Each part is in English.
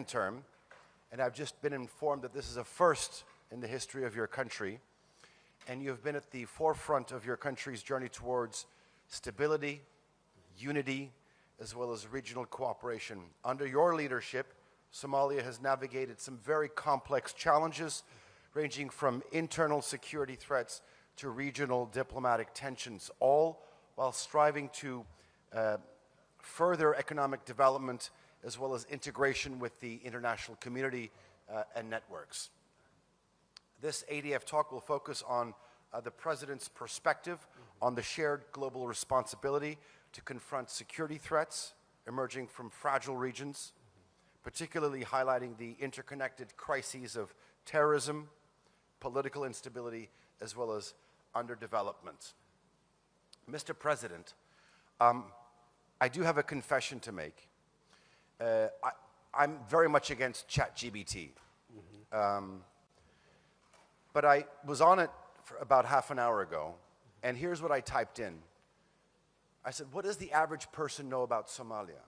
term, and I've just been informed that this is a first in the history of your country, and you've been at the forefront of your country's journey towards stability, unity, as well as regional cooperation. Under your leadership, Somalia has navigated some very complex challenges, ranging from internal security threats to regional diplomatic tensions, all while striving to further economic development as well as integration with the international community and networks. This ADF talk will focus on the President's perspective on the shared global responsibility to confront security threats emerging from fragile regions, particularly highlighting the interconnected crises of terrorism, political instability, as well as underdevelopment. Mr. President, I do have a confession to make. I'm very much against ChatGPT. But I was on it for about half an hour ago, and here's what I typed in. I said, what does the average person know about Somalia?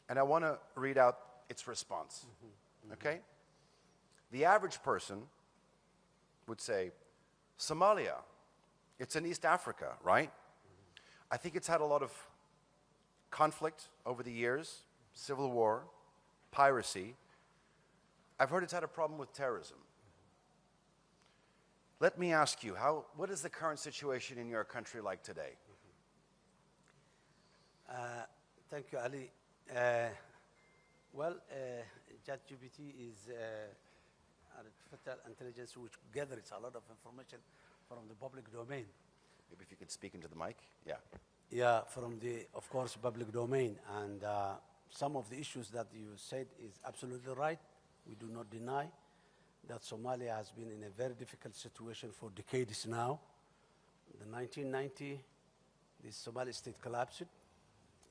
And I want to read out its response, okay? The average person would say, Somalia, it's in East Africa, right? I think it's had a lot of conflict over the years, civil war, piracy. I've heard it's had a problem with terrorism. Let me ask you, what is the current situation in your country like today? Thank you, Ali. ChatGPT is artificial intelligence which gathers a lot of information from the public domain. Maybe if you could speak into the mic, yeah. Yeah, from the, of course, public domain. And some of the issues that you said is absolutely right. We do not deny that Somalia has been in a very difficult situation for decades now. In 1990, the Somali state collapsed,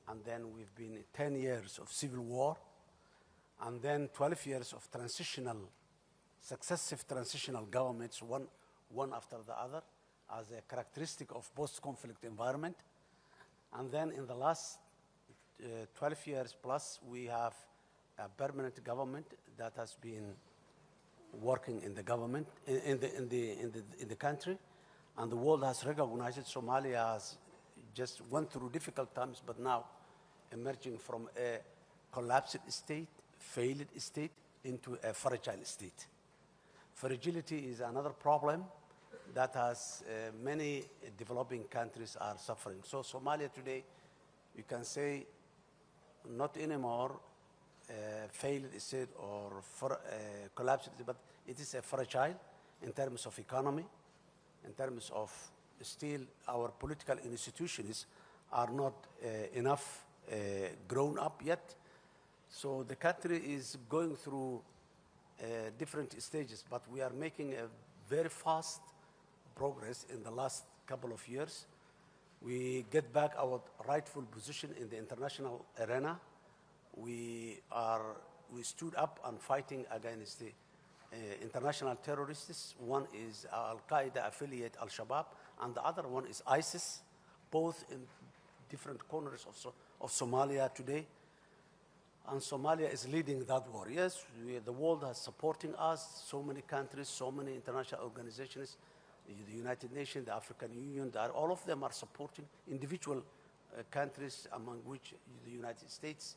and then we've been 10 years of civil war, and then 12 years of successive transitional governments, one after the other, as a characteristic of post-conflict environment. And then in the last 12 years plus, we have a permanent government that has been working in the government, in the country, and the world has recognized it. Somalia has just went through difficult times, but now emerging from a collapsed state, failed state, into a fragile state. Fragility is another problem that has many developing countries are suffering. So Somalia today, you can say, not anymore failed state or collapsed, but it is a fragile in terms of economy, in terms of still our political institutions are not enough grown up yet. So the country is going through different stages, but we are making a very fast progress in the last couple of years. We get back our rightful position in the international arena. We stood up and fighting against the international terrorists. One is Al-Qaeda affiliate al-Shabaab, and the other one is ISIS, both in different corners of Somalia today. And Somalia is leading that war. Yes, the world is supporting us, so many countries, so many international organizations, the United Nations, the African Union, all of them are supporting individual countries, among which the United States,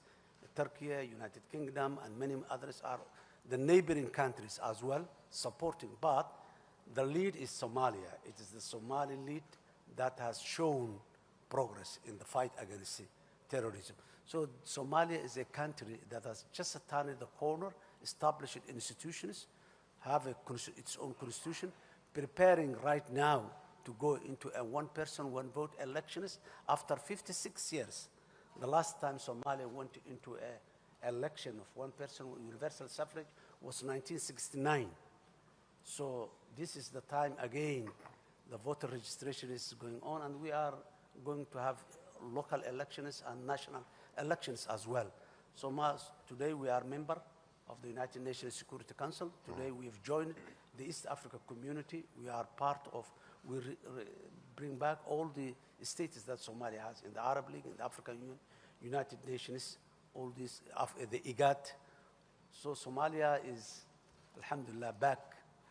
Turkey, United Kingdom, and many others are the neighboring countries as well supporting. But the lead is Somalia. It is the Somali lead that has shown progress in the fight against terrorism. So Somalia is a country that has just turned the corner, established institutions, have its own constitution, preparing right now to go into a one-person, one-vote elections after 56 years. The last time Somalia went into an election of one-person, universal suffrage was 1969. So this is the time again the voter registration is going on, and we are going to have local elections and national elections as well. So today we are a member of the United Nations Security Council. Today we have joined the East Africa community. We are part of, we bring back all the status that Somalia has in the Arab League, in the African Union, United Nations, all these, the IGAD, So Somalia is, alhamdulillah, back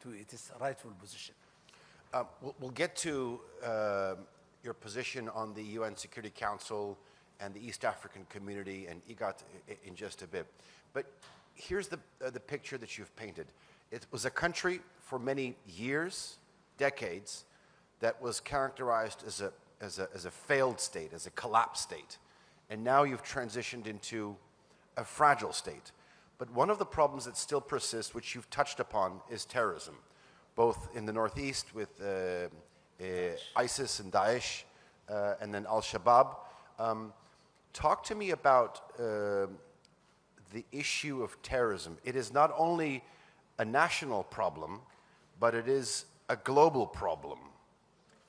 to its rightful position. We'll get to your position on the UN Security Council and the East African community and IGAT in just a bit. But here's the picture that you've painted. It was a country for many years, decades, that was characterized as a failed state, as a collapsed state. And now you've transitioned into a fragile state. But one of the problems that still persists, which you've touched upon, is terrorism, both in the northeast with ISIS and Daesh, and then al-Shabaab. Talk to me about the issue of terrorism. It is not only a national problem, but it is a global problem.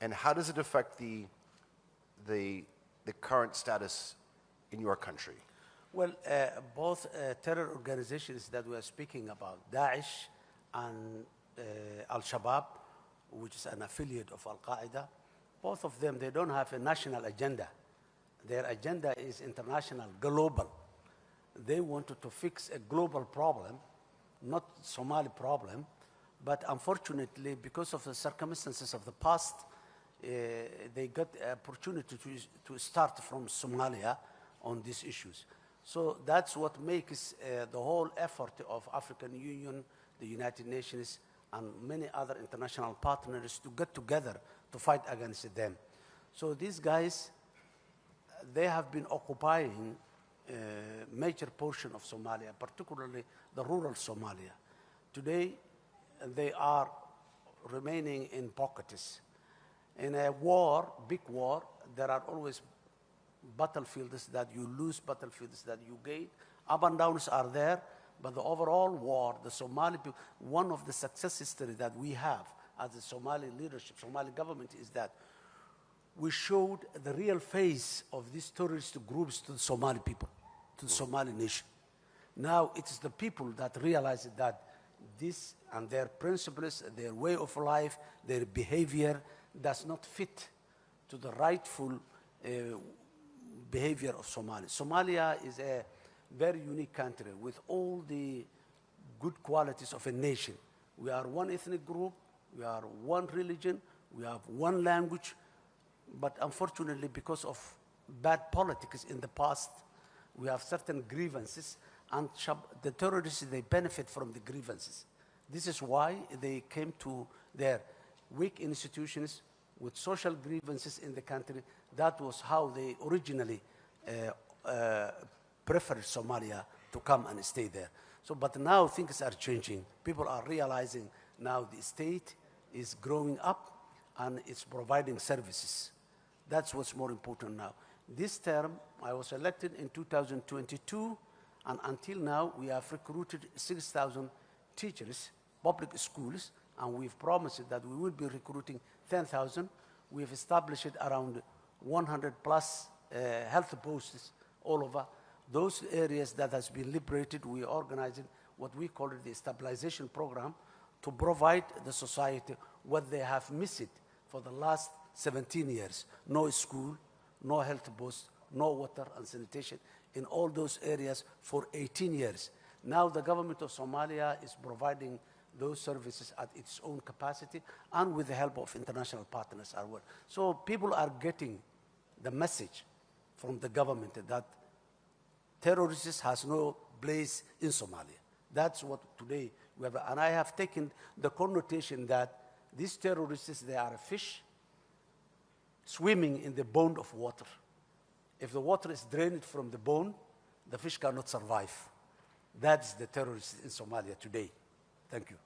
And how does it affect the current status in your country? Well, both terror organizations that we are speaking about, Daesh and al-Shabaab, which is an affiliate of Al-Qaeda, both of them, they don't have a national agenda. Their agenda is international, global. They wanted to fix a global problem, not Somali problem, but unfortunately, because of the circumstances of the past, they got the opportunity to start from Somalia on these issues. So that's what makes the whole effort of African Union, the United Nations, and many other international partners to get together to fight against them. So these guys, they have been occupying a major portion of Somalia, particularly the rural Somalia. Today, they are remaining in pockets. In a war, big war, there are always battlefields that you lose, battlefields that you gain. Up and downs are there, but the overall war, the Somali people, one of the success stories that we have as the Somali leadership, Somali government, is that we showed the real face of these terrorist groups to the Somali people, to the Somali nation. Now it is the people that realize that this and their principles, their way of life, their behavior does not fit to the rightful behavior of Somalia. Somalia is a very unique country with all the good qualities of a nation. We are one ethnic group, we are one religion, we have one language, but unfortunately because of bad politics in the past, we have certain grievances, and the terrorists, they benefit from the grievances. This is why they came to their weak institutions with social grievances in the country. That was how they originally preferred Somalia to come and stay there. So, but now things are changing. People are realizing now the state is growing up and it's providing services. That's what's more important now. This term, I was elected in 2022, and until now, we have recruited 6,000 teachers, public schools, and we've promised that we will be recruiting 10,000. We've established around 100 plus health posts all over. Those areas that has been liberated, we organized what we call the stabilization program to provide the society what they have missed for the last 17 years. No school, no health post, no water and sanitation in all those areas for 18 years. Now the government of Somalia is providing those services at its own capacity and with the help of international partners as well. So people are getting the message from the government that terrorists has no place in Somalia. That's what today we have. And I have taken the connotation that these terrorists, they are a fish swimming in the bone of water. If the water is drained from the bone, the fish cannot survive. That's the terrorists in Somalia today. Thank you.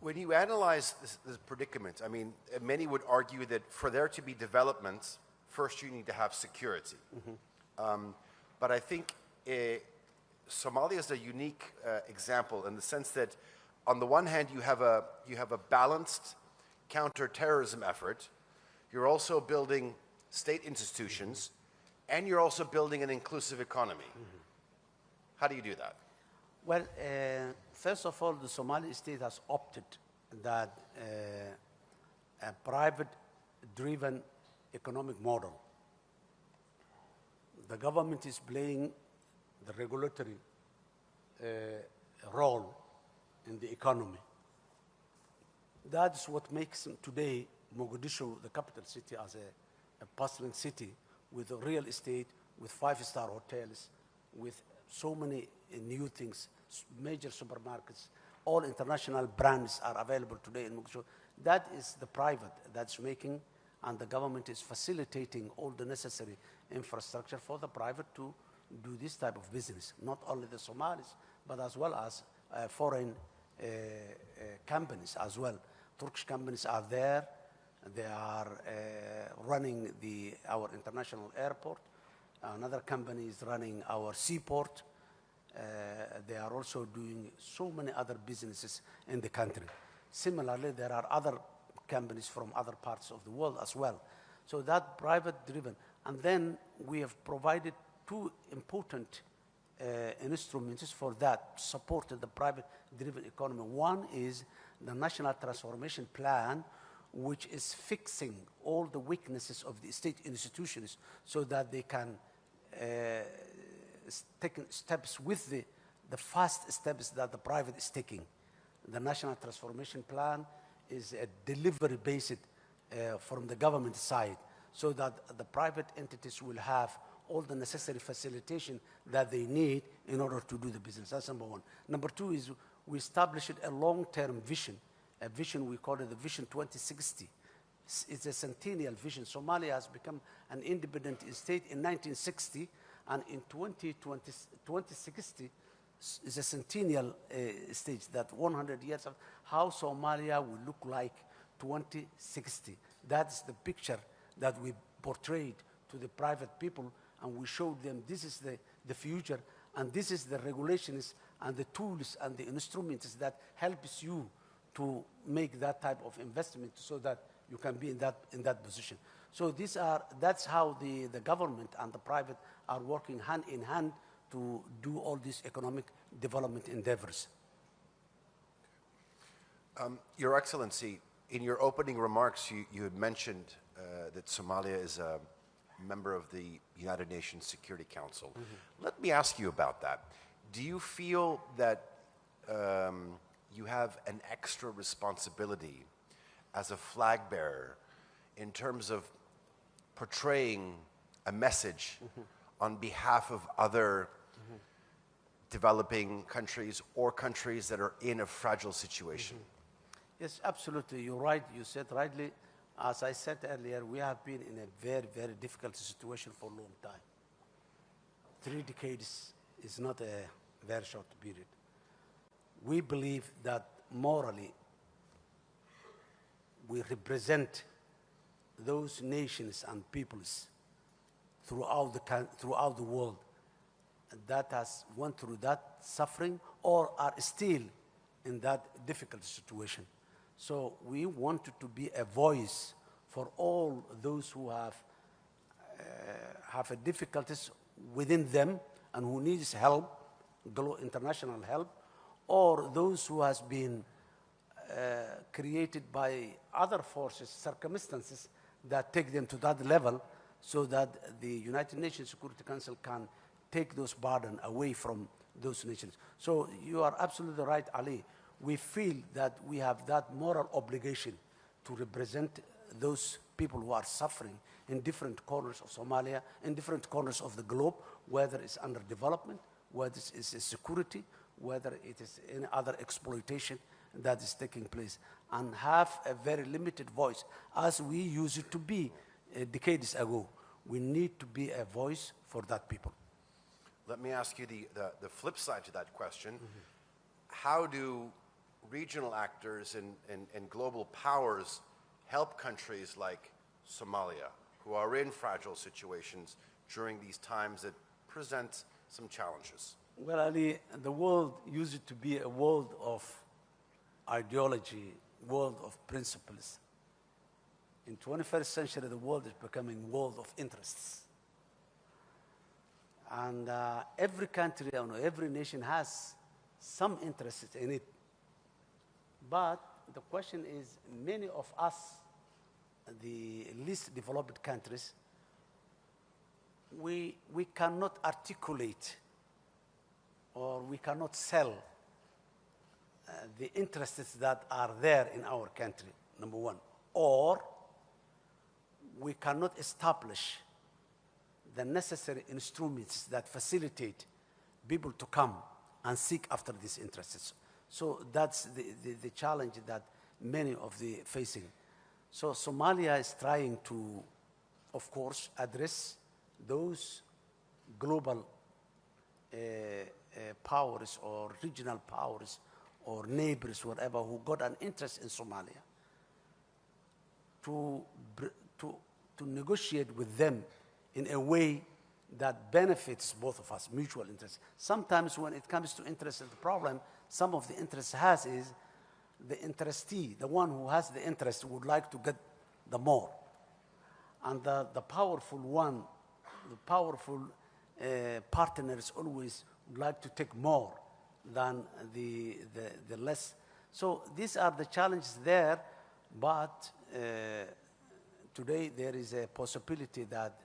When you analyze this predicament, I mean, many would argue that for there to be development, first you need to have security. Mm-hmm. But I think Somalia is a unique example in the sense that on the one hand, you have a balanced counterterrorism effort. You're also building state institutions, and you're also building an inclusive economy. Mm-hmm. How do you do that? Well, first of all, the Somali state has opted that a private-driven economic model. The government is playing the regulatory role in the economy. That's what makes today Mogadishu, the capital city, as a bustling city with a real estate, with five-star hotels, with so many new things, major supermarkets, all international brands are available today in Mogadishu. That is the private that's making, and the government is facilitating all the necessary infrastructure for the private to do this type of business, not only the Somalis, but as well as foreign companies as well. Turkish companies are there. They are running our international airport. Another company is running our seaport. They are also doing so many other businesses in the country. Similarly, there are other companies from other parts of the world as well. So that private-driven. And then we have provided two important instruments for that, supported the private-driven economy. One is the National Transformation Plan, which is fixing all the weaknesses of the state institutions so that they can take steps with the fast steps that the private is taking. The National Transformation Plan is a delivery-based from the government side, so that the private entities will have all the necessary facilitation that they need in order to do the business. That's number one. Number two is we established a long-term vision, a vision we call it the Vision 2060. It's a centennial vision. Somalia has become an independent state in 1960, and in 2060 is a centennial stage, that 100 years of how Somalia will look like 2060. That's the picture that we portrayed to the private people, and we showed them this is the future, and this is the regulations and the tools and the instruments that helps you to make that type of investment so that you can be in that position. So that's how the government and the private are working hand in hand to do all these economic development endeavors. Your Excellency, in your opening remarks, you had mentioned that Somalia is a member of the United Nations Security Council. Mm-hmm. Let me ask you about that. Do you feel that you have an extra responsibility as a flag bearer in terms of portraying a message mm-hmm. on behalf of other mm-hmm. developing countries or countries that are in a fragile situation? Mm-hmm. Yes, absolutely. You're right. You said rightly. As I said earlier, we have been in a very, very difficult situation for a long time. 3 decades is not a very short period. We believe that morally we represent those nations and peoples throughout the world that has went through that suffering or are still in that difficult situation. So we wanted to be a voice for all those who have difficulties within them and who needs help, international help, or those who has been created by other forces, circumstances that take them to that level, so that the United Nations Security Council can take those burdens away from those nations. So you are absolutely right, Ali. We feel that we have that moral obligation to represent those people who are suffering in different corners of Somalia, in different corners of the globe, whether it's under development, whether it's security, whether it is any other exploitation that is taking place, and have a very limited voice, as we used to be decades ago. We need to be a voice for that people. Let me ask you the flip side to that question. Mm-hmm. How do regional actors and global powers help countries like Somalia, who are in fragile situations during these times that present some challenges? Well, Ali, the world used to be a world of ideology, world of principles. In 21st century, the world is becoming a world of interests. And every country, every nation has some interest in it. But the question is, many of us, the least developed countries, we cannot articulate or we cannot sell the interests that are there in our country, number one, or we cannot establish the necessary instruments that facilitate people to come and seek after these interests. So that's the challenge that many of the facing. So Somalia is trying to, of course, address those global powers or regional powers or neighbors, whatever, who got an interest in Somalia, to negotiate with them in a way that benefits both of us, mutual interest. Sometimes when it comes to interest, the problem some of the interest has is the interestee, the one who has the interest, would like to get the more. And the powerful one, the powerful partners always would like to take more than the less. So these are the challenges there, but today there is a possibility that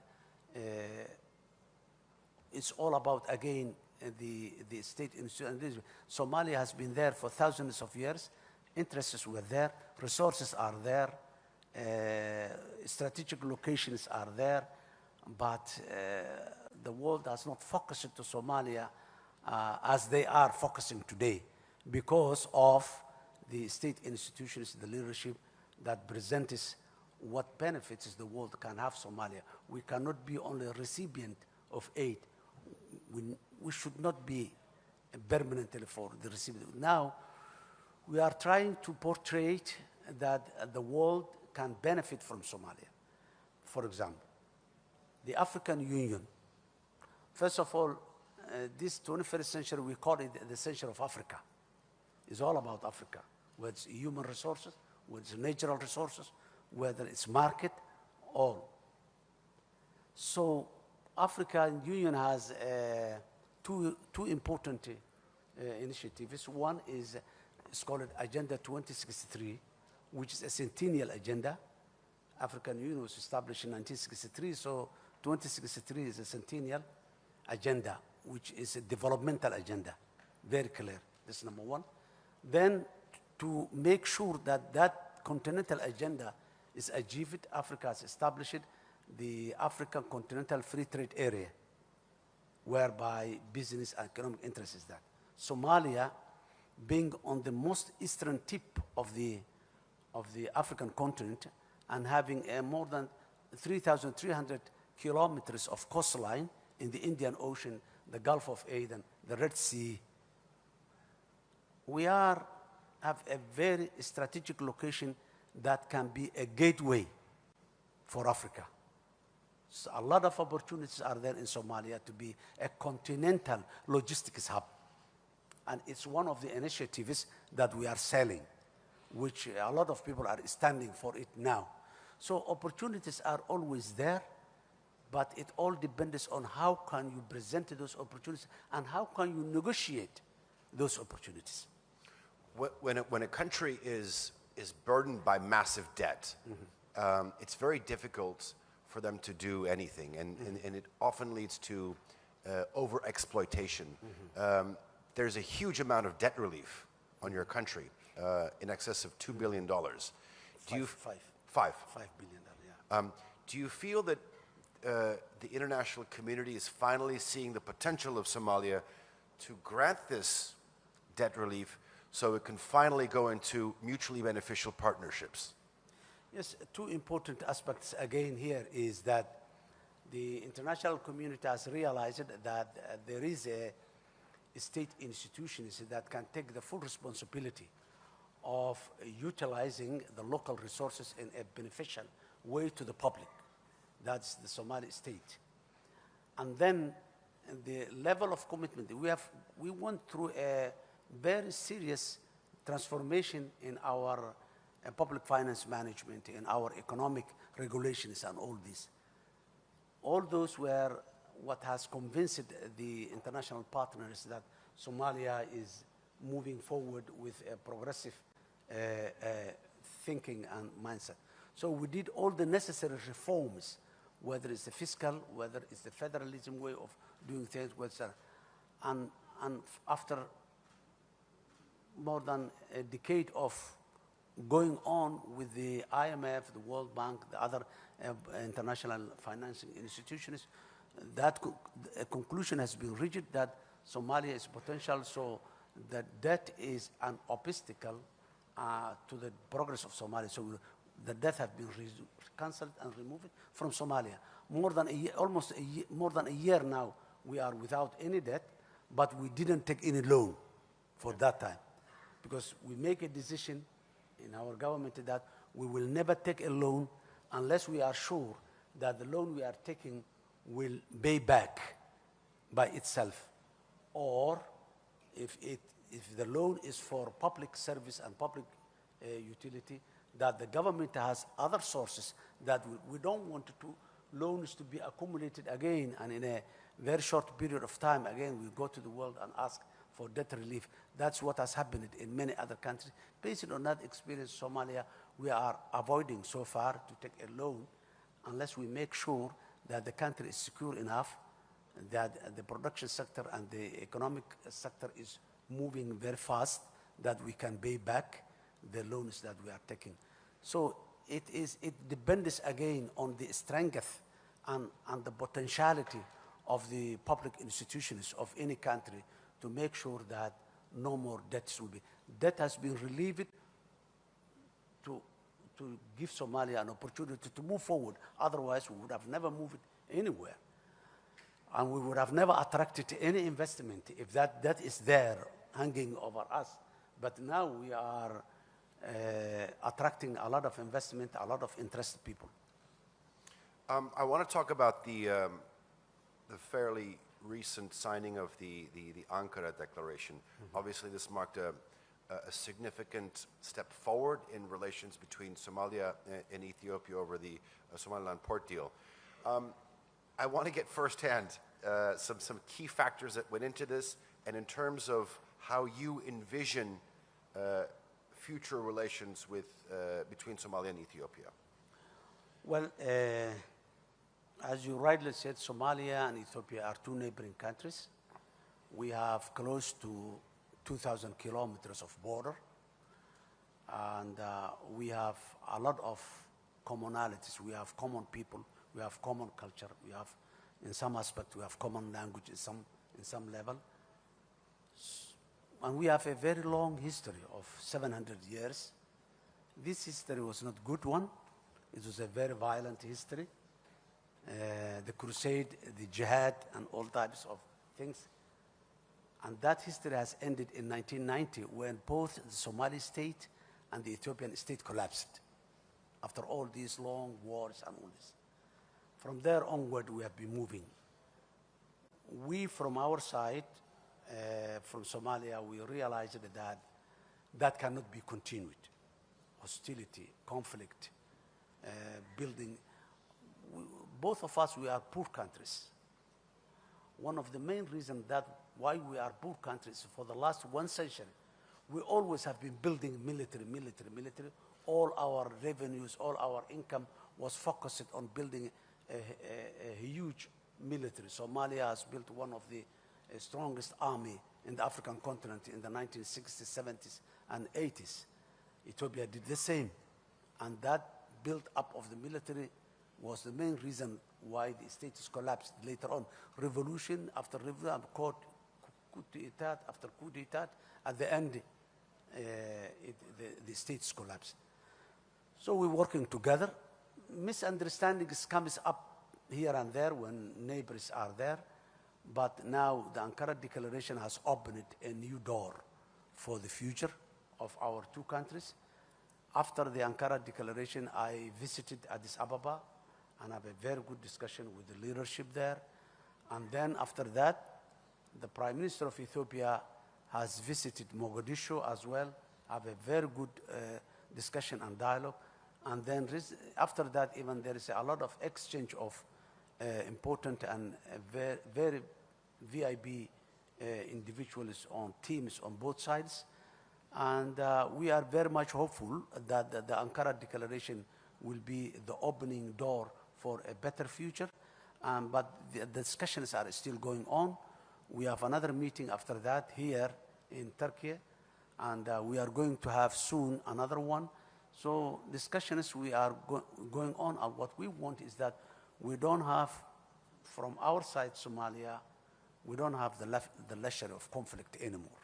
it's all about, again, the state institution. Somalia has been there for thousands of years. Interests were there. Resources are there. Strategic locations are there. But the world has not focused to Somalia as they are focusing today because of the state institutions, the leadership that presents what benefits the world can have Somalia. We cannot be only a recipient of aid. We should not be permanently for the recipient. Now, we are trying to portray that the world can benefit from Somalia. For example, the African Union. First of all, this 21st century, we call it the century of Africa. It's all about Africa, whether it's human resources, whether it's natural resources, whether it's market, all. So African Union has two important initiatives. One is, it's called Agenda 2063, which is a centennial agenda. African Union was established in 1963, so 2063 is a centennial agenda, which is a developmental agenda, very clear. That's number one. Then to make sure that that continental agenda is achieved, Africa has established the African Continental Free Trade Area, whereby business and economic interest is that. Somalia, being on the most eastern tip of the African continent and having more than 3,300 kilometers of coastline in the Indian Ocean, the Gulf of Aden, the Red Sea, we have a very strategic location that can be a gateway for Africa. So a lot of opportunities are there in Somalia to be a continental logistics hub. And it's one of the initiatives that we are selling, which a lot of people are standing for it now. So opportunities are always there, but it all depends on how can you present those opportunities and how can you negotiate those opportunities. When a country is burdened by massive debt, it's very difficult for them to do anything, and it often leads to over-exploitation. There's a huge amount of debt relief on your country, in excess of $2 billion. $5 billion, yeah. Do you feel that the international community is finally seeing the potential of Somalia to grant this debt relief so it can finally go into mutually beneficial partnerships? Yes, two important aspects again here is that the international community has realized that there is a state institutions that can take the full responsibility of utilizing the local resources in a beneficial way to the public. That's the Somali state. And then the level of commitment, we went through a very serious transformation in our public finance management, in our economic regulations and all this. All those were what has convinced the international partners that Somalia is moving forward with a progressive thinking and mindset. So we did all the necessary reforms, whether it's the fiscal, whether it's the federalism way of doing things, and and after more than a decade of going on with the IMF, the World Bank, the other international financing institutions, that a conclusion has been reached that Somalia is potential, so that debt is an obstacle to the progress of Somalia. So the debt has been cancelled and removed from Somalia. More than a year, almost a year, more than a year now, we are without any debt, but we didn't take any loan for that time, because we make a decision in our government that we will never take a loan unless we are sure that the loan we are taking will pay back by itself, or if the loan is for public service and public utility, that the government has other sources that we don't want loans to be accumulated again, and in a very short period of time, again, we go to the world and ask for debt relief. That's what has happened in many other countries. Based on that experience, Somalia, we are avoiding so far to take a loan unless we make sure that the country is secure enough, that the production sector and the economic sector is moving very fast, that we can pay back the loans that we are taking. So it depends again on the strength and the potentiality of the public institutions of any country to make sure that no more debts will be. Debt has been relieved to give Somalia an opportunity to move forward. Otherwise, we would have never moved anywhere. And we would have never attracted any investment if that debt is there hanging over us. But now we are attracting a lot of investment, a lot of interested people. I want to talk about the fairly recent signing of the Ankara Declaration. Obviously, this marked a significant step forward in relations between Somalia and Ethiopia over the Somaliland port deal. I want to get firsthand some key factors that went into this, and in terms of how you envision future relations between Somalia and Ethiopia. Well, as you rightly said, Somalia and Ethiopia are two neighboring countries. We have close to 2,000 kilometers of border, and we have a lot of commonalities. We have common people, we have common culture, we have, in some aspect, we have common language in some level. And we have a very long history of 700 years. This history was not a good one. It was a very violent history. The crusade, the jihad, and all types of things. And that history has ended in 1990 when both the Somali state and the Ethiopian state collapsed after all these long wars and all this. From there onward, we have been moving. We, from our side, from Somalia, we realized that that cannot be continued. Hostility, conflict, building. Both of us, we are poor countries. One of the main reasons why we are poor countries for the last 1 century, we always have been building military. All our revenues, all our income was focused on building a huge military. Somalia has built one of the strongest army in the African continent in the 1960s, 70s, and 80s. Ethiopia did the same. And that build-up of the military was the main reason why the states collapsed later on. Revolution after revolution, coup d'etat after coup d'etat, at the end, the states collapsed. So we're working together. Misunderstandings comes up here and there when neighbors are there. But now the Ankara Declaration has opened a new door for the future of our two countries. After the Ankara Declaration, I visited Addis Ababa and have a very good discussion with the leadership there. And then after that, the Prime Minister of Ethiopia has visited Mogadishu as well, have a very good discussion and dialogue. And then after that, even there is a lot of exchange of important and very VIB individuals on teams on both sides. And we are very much hopeful that the Ankara Declaration will be the opening door for a better future. But the discussions are still going on. We have another meeting after that here in Turkey, and we are going to have soon another one. So discussions we are going on, and what we want is that we don't have, from our side, Somalia, we don't have the leisure of conflict anymore.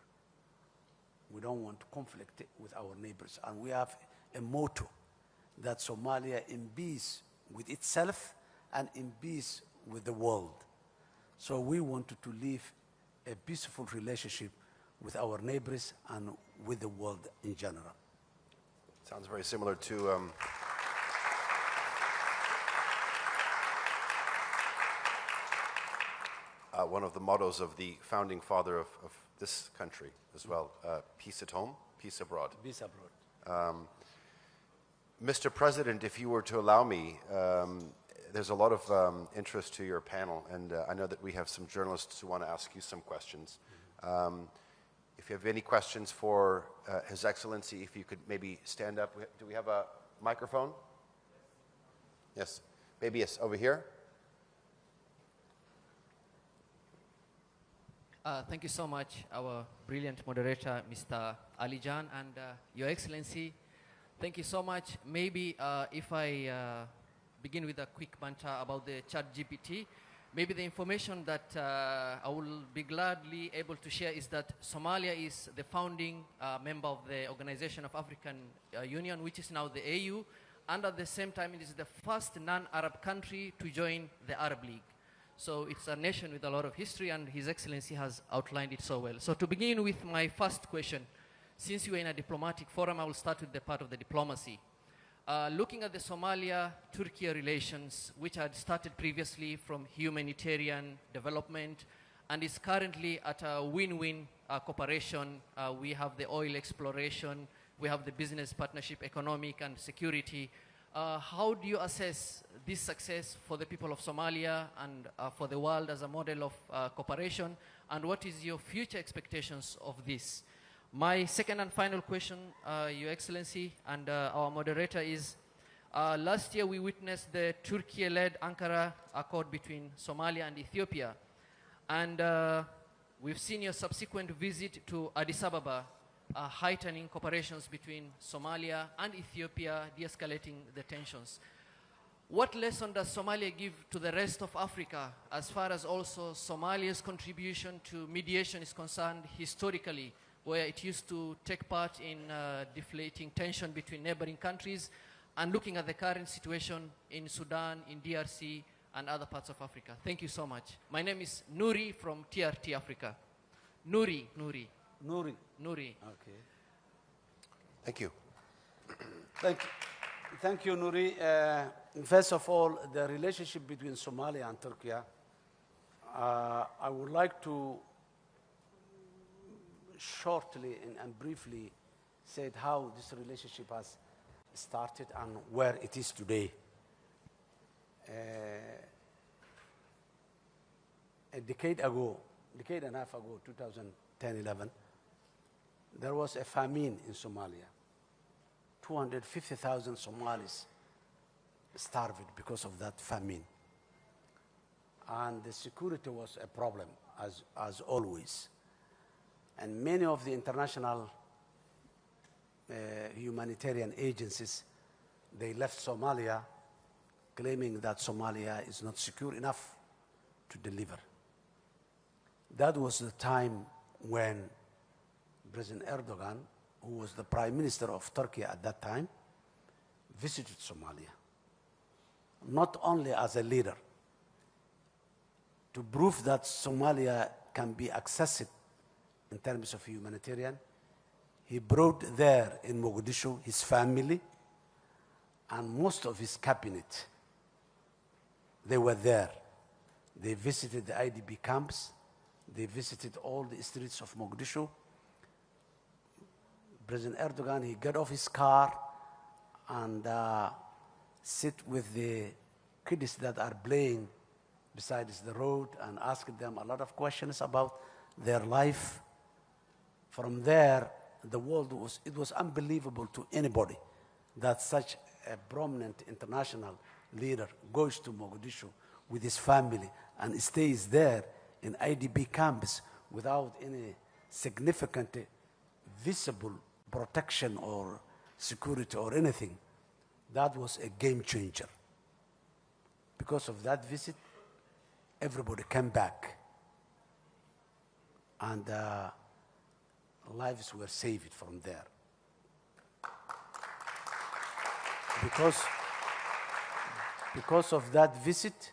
We don't want to conflict with our neighbors. And we have a motto that Somalia in peace with itself and in peace with the world. So we wanted to live a peaceful relationship with our neighbors and with the world in general. Sounds very similar to one of the mottos of the founding father of this country as well, peace at home, peace abroad. Peace abroad. Mr. President, if you were to allow me, there's a lot of interest to your panel, and I know that we have some journalists who want to ask you some questions. If you have any questions for His Excellency, if you could maybe stand up. Do we have a microphone? Yes. Maybe yes, over here. Thank you so much, our brilliant moderator, Mr. Ali Jan, and Your Excellency. Thank you so much. Maybe if I begin with a quick banter about the ChatGPT, maybe the information that I will be gladly able to share is that Somalia is the founding member of the Organization of African Union, which is now the AU, and at the same time it is the first non-Arab country to join the Arab League. So it's a nation with a lot of history, and His Excellency has outlined it so well. So to begin with my first question, since you are in a diplomatic forum, I will start with the part of the diplomacy. Looking at the Somalia-Turkey relations, which had started previously from humanitarian development and is currently at a win-win cooperation. We have the oil exploration, we have the business partnership, economic and security. How do you assess this success for the people of Somalia and for the world as a model of cooperation? And what is your future expectations of this? My second and final question, Your Excellency, and our moderator is, last year we witnessed the Turkey-led Ankara Accord between Somalia and Ethiopia. And we've seen your subsequent visit to Addis Ababa, heightening cooperations between Somalia and Ethiopia, de-escalating the tensions. What lesson does Somalia give to the rest of Africa as far as also Somalia's contribution to mediation is concerned historically, where it used to take part in deflating tension between neighboring countries, and looking at the current situation in Sudan, in DRC, and other parts of Africa? Thank you so much. My name is Nuri from TRT Africa. Nuri. Okay. Thank you. Thank you, Nuri. First of all, the relationship between Somalia and Turkey, I would like to shortly and briefly say how this relationship has started and where it is today. A decade and a half ago, 2010-11, there was a famine in Somalia. 250,000 Somalis starved because of that famine. And the security was a problem, as always. And many of the international humanitarian agencies, they left Somalia claiming that Somalia is not secure enough to deliver. That was the time when President Erdogan, who was the Prime Minister of Turkey at that time, visited Somalia. Not only as a leader, to prove that Somalia can be accessed in terms of humanitarian, he brought there in Mogadishu his family and most of his cabinet. They were there. They visited the IDP camps. They visited all the streets of Mogadishu. President Erdogan, he got off his car and sit with the kids that are playing beside the road and asked them a lot of questions about their life. From there, the world it was unbelievable to anybody that such a prominent international leader goes to Mogadishu with his family and stays there in IDP camps without any significant visible protection or security or anything, that was a game changer. Because of that visit, everybody came back, and lives were saved from there. Because of that visit,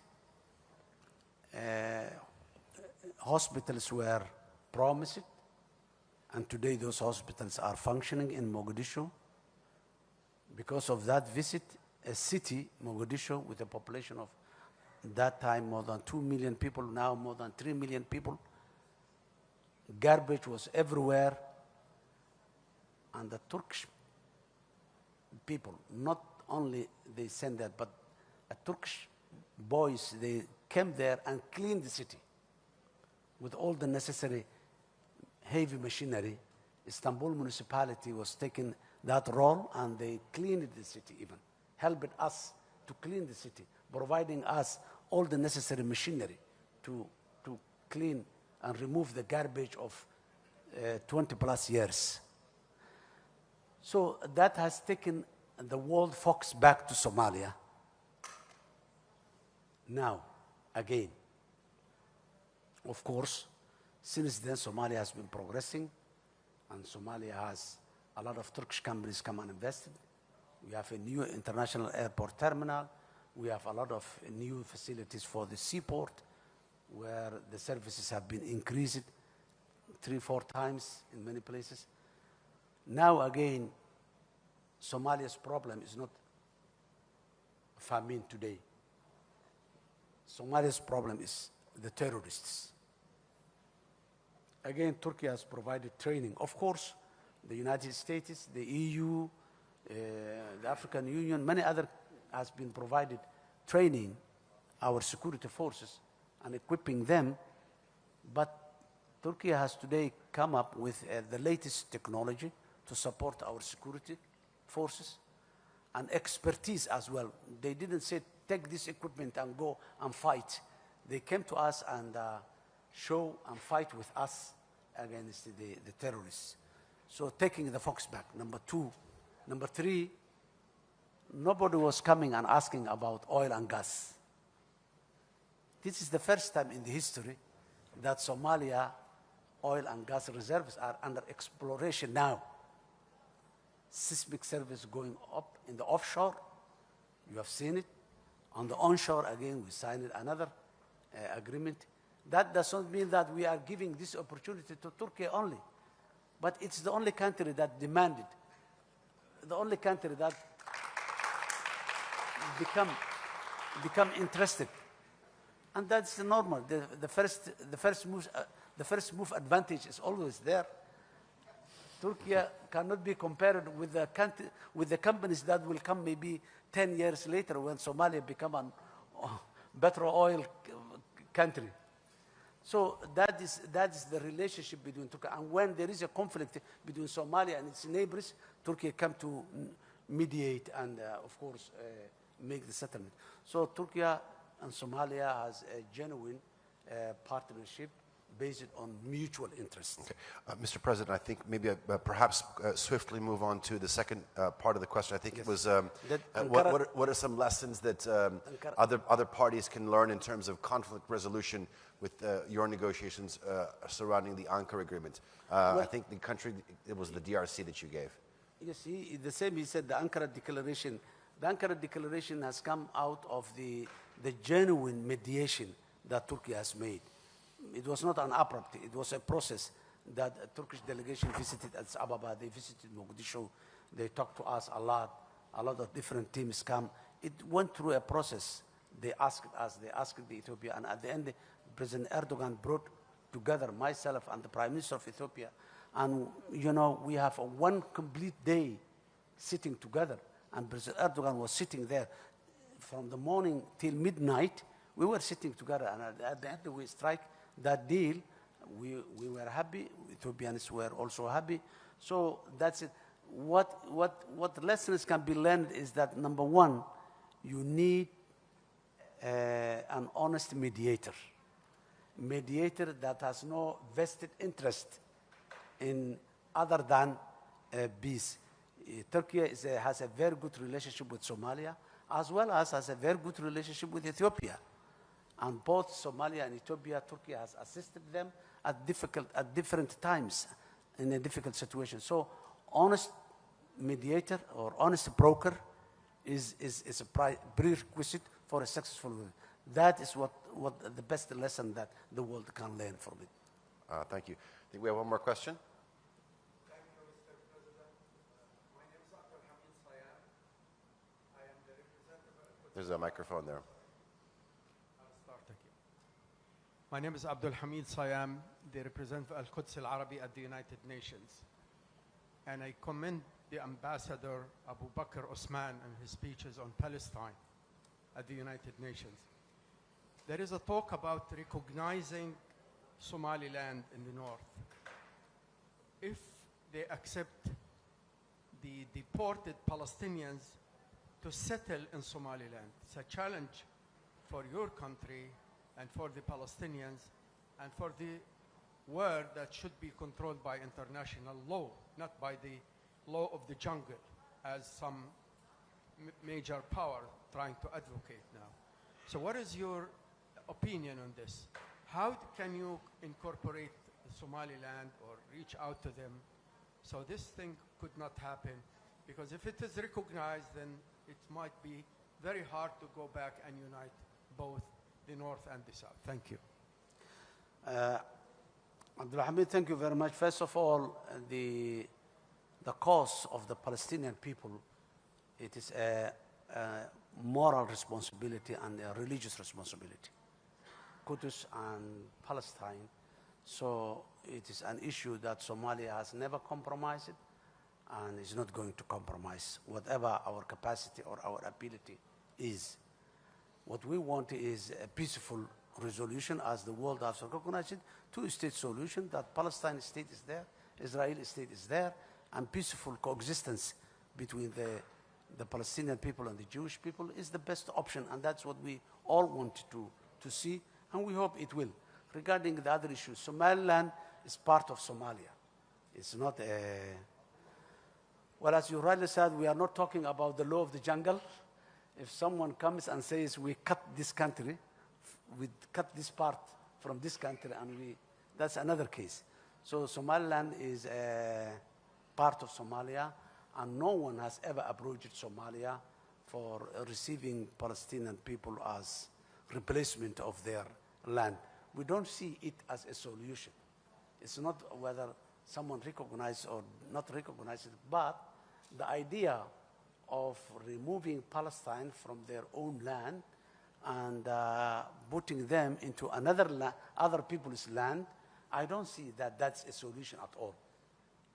hospitals were promised, and today those hospitals are functioning in Mogadishu. Because of that visit, a city, Mogadishu, with a population of that time more than 2 million people, now more than 3 million people, garbage was everywhere, and the Turkish people, not only they sent that, but Turkish boys, they came there and cleaned the city with all the necessary heavy machinery. Istanbul municipality was taking that role, and they cleaned the city even, helped us to clean the city, providing us all the necessary machinery to clean and remove the garbage of 20 plus years. So that has taken the world focus back to Somalia. Now, again, of course, since then Somalia has been progressing, and Somalia has a lot of Turkish companies come and invested. We have a new international airport terminal. We have a lot of new facilities for the seaport, where the services have been increased 3-4 times in many places. Now again, Somalia's problem is not famine today. Somalia's problem is the terrorists. Again, Turkey has provided training. Of course, the United States, the EU, the African Union, many other has been provided training our security forces and equipping them. But Turkey has today come up with the latest technology to support our security forces and expertise as well. They didn't say, take this equipment and go and fight. They came to us and show and fight with us against the terrorists. So taking the focus back, number 2. Number 3, nobody was coming and asking about oil and gas. This is the first time in the history that Somalia oil and gas reserves are under exploration now. Seismic service going up in the offshore, you have seen it. On the onshore, again, we signed another agreement. That does not mean that we are giving this opportunity to Turkey only, but it's the only country that demanded, the only country that become interested, and that's normal. The first move advantage is always there. Turkey cannot be compared with the companies that will come maybe 10 years later when Somalia become a better oil country. So that is the relationship between Turkey. And when there is a conflict between Somalia and its neighbors, Turkey come to mediate and, of course, make the settlement. So Turkey and Somalia has a genuine partnership based on mutual interest. Okay. Mr. President, I think maybe perhaps swiftly move on to the second part of the question. I think it was, what are some lessons that other parties can learn in terms of conflict resolution with your negotiations surrounding the Ankara agreement? I think the country, it was the DRC that you gave. Yes, the same he said, the Ankara Declaration. The Ankara Declaration has come out of the genuine mediation that Turkey has made. It was not an abrupt, it was a process that a Turkish delegation visited Addis Ababa, they visited Mogadishu, they talked to us a lot of different teams come. It went through a process. They asked us, they asked the Ethiopia, and at the end, President Erdogan brought together myself and the Prime Minister of Ethiopia, and you know, we have a one complete day sitting together, and President Erdogan was sitting there from the morning till midnight. We were sitting together, and at the end we strike that deal. We were happy. Ethiopians were also happy. So that's it. What lessons can be learned is that, number one, you need an honest mediator. mediator that has no vested interest in other than peace. Turkey has a very good relationship with Somalia, as well as has a very good relationship with Ethiopia. And both Somalia and Ethiopia, Turkey has assisted them at different times in a difficult situation. So honest mediator or honest broker is a prerequisite for a successful war. That is what the best lesson that the world can learn from it. Thank you. I think we have one more question. Thank you, Mr. President. My name is Abdul Hamid Sayam. I am the representative. There's a microphone there. I'll start. Thank you. My name is Abdul Hamid Sayam, the representative of Al-Quds Al-Arabi at the United Nations. And I commend the Ambassador Abu Bakr Osman and his speeches on Palestine at the United Nations. There is a talk about recognizing Somaliland in the north. If they accept the deported Palestinians to settle in Somaliland, it's a challenge for your country and for the Palestinians and for the world that should be controlled by international law, not by the law of the jungle, as some major power trying to advocate now. So what is your opinion on this? How can you incorporate Somaliland or reach out to them so this thing could not happen? Because if it is recognized, then it might be very hard to go back and unite both the north and the south. Thank you. Abdul Hamid, thank you very much. First of all, the cause of the Palestinian people, it is a moral responsibility and a religious responsibility. Qudus and Palestine. So it is an issue that Somalia has never compromised and is not going to compromise, whatever our capacity or our ability is. What we want is a peaceful resolution, as the world has recognized it, two-state solution, that Palestine state is there, Israeli state is there, and peaceful coexistence between the Palestinian people and the Jewish people is the best option, and that's what we all want to see, and we hope it will. Regarding the other issues, Somaliland is part of Somalia. It's not a... Well, as you rightly said, we are not talking about the law of the jungle. If someone comes and says, we cut this country, we cut this part from this country, and that's another case. So Somaliland is a part of Somalia, and no one has ever approached Somalia for receiving Palestinian people as replacement of their land. We don't see it as a solution. It's not whether someone recognizes or not recognizes it, but the idea of removing Palestine from their own land and putting them into other people's land, I don't see that that's a solution at all.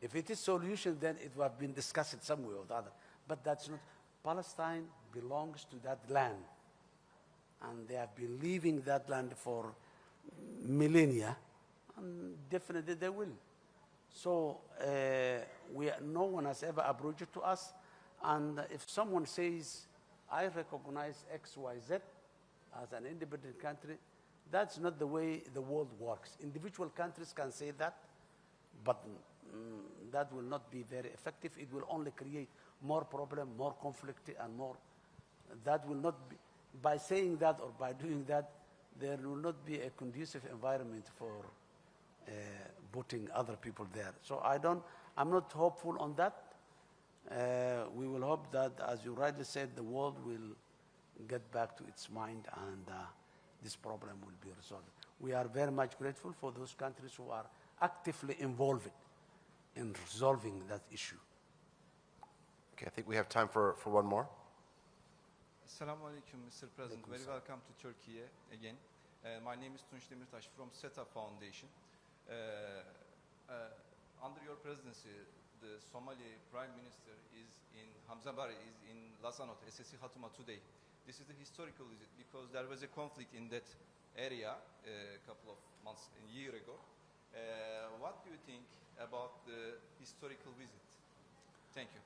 If it is a solution, then it would have been discussed some way or the other. But that's not. Palestine belongs to that land. And they have been leaving that land for millennia, and definitely they will. So no one has ever approached it to us. And if someone says, I recognize X, Y, Z as an independent country, that's not the way the world works. Individual countries can say that, but that will not be very effective. It will only create more problem, more conflict, and more. That will not be, by saying that or by doing that, there will not be a conducive environment for putting other people there. So I'm not hopeful on that. We will hope that, as you rightly said, the world will get back to its mind and this problem will be resolved. We are very much grateful for those countries who are actively involved in resolving that issue. Okay, I think we have time for one more. Assalamu alaikum, Mr. President. Very welcome to Turkey again. My name is Tunç Demirtaş from SETA Foundation. Under your presidency, the Somali Prime Minister is in Hamza Barre, is in Lazanot, SSC Hatuma today. This is the historical visit because there was a conflict in that area a couple of months, a year ago. What do you think about the historical visit? Thank you.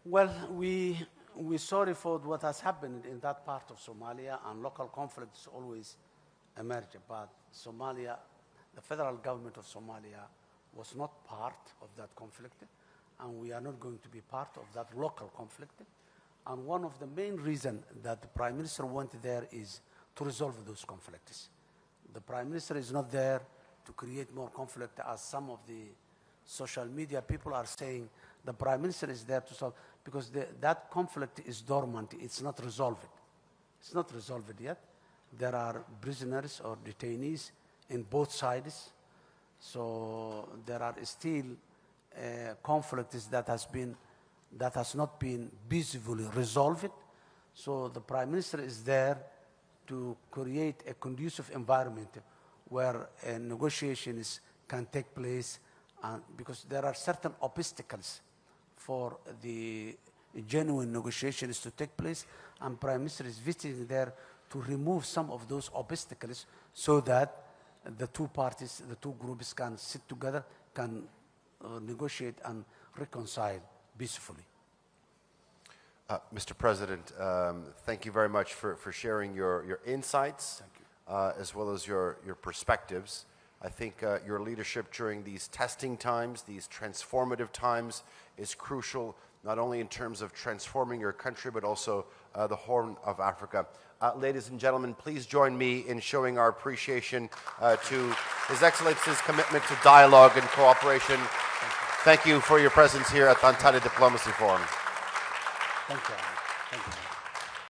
Well, we're sorry for what has happened in that part of Somalia, and local conflict is always emerged, but Somalia, the federal government of Somalia was not part of that conflict, and we are not going to be part of that local conflict. And one of the main reasons that the Prime Minister went there is to resolve those conflicts. The Prime Minister is not there to create more conflict, as some of the social media people are saying. The Prime Minister is there to solve, because that conflict is dormant, it's not resolved. It's not resolved yet. There are prisoners or detainees in both sides. So there are still conflicts that has not been peacefully resolved. So the Prime Minister is there to create a conducive environment where negotiations can take place, because there are certain obstacles for the genuine negotiations to take place, and Prime Minister is visiting there to remove some of those obstacles so that the two parties, the two groups can sit together, can negotiate and reconcile peacefully. Mr. President, thank you very much for sharing your insights, as well as your perspectives. I think your leadership during these testing times, these transformative times, is crucial, not only in terms of transforming your country, but also the Horn of Africa. Ladies and gentlemen, please join me in showing our appreciation to His Excellency's commitment to dialogue and cooperation. Thank you for your presence here at the Antalya Diplomacy Forum. Thank you.